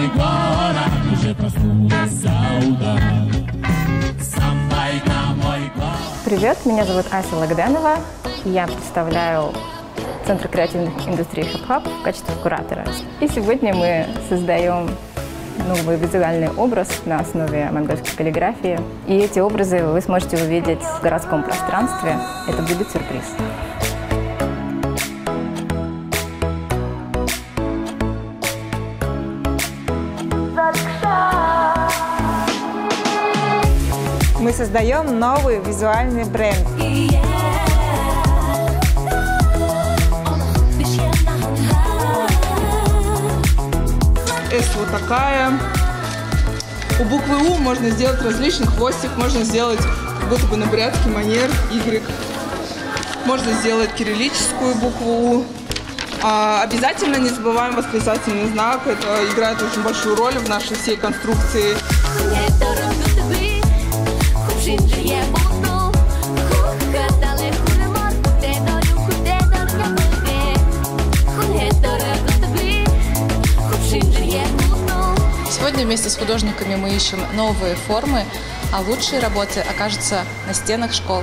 мой город уже проснулась за удар. Самбайка мой город. Привет, меня зовут Ася Лагденова. Я представляю Центр креативных индустрий Хаб-Хаб в качестве куратора. И сегодня мы создаем новый визуальный образ на основе монгольской каллиграфии. И эти образы вы сможете увидеть в городском пространстве. Это будет сюрприз. Мы создаем новый визуальный бренд. S вот такая. У буквы У можно сделать различный хвостик, можно сделать как будто бы на бурятский манер Y. Можно сделать кириллическую букву У. Обязательно не забываем восклицательный знак. Это играет очень большую роль в нашей всей конструкции. Сегодня вместе с художниками мы ищем новые формы, а лучшие работы окажутся на стенах школ.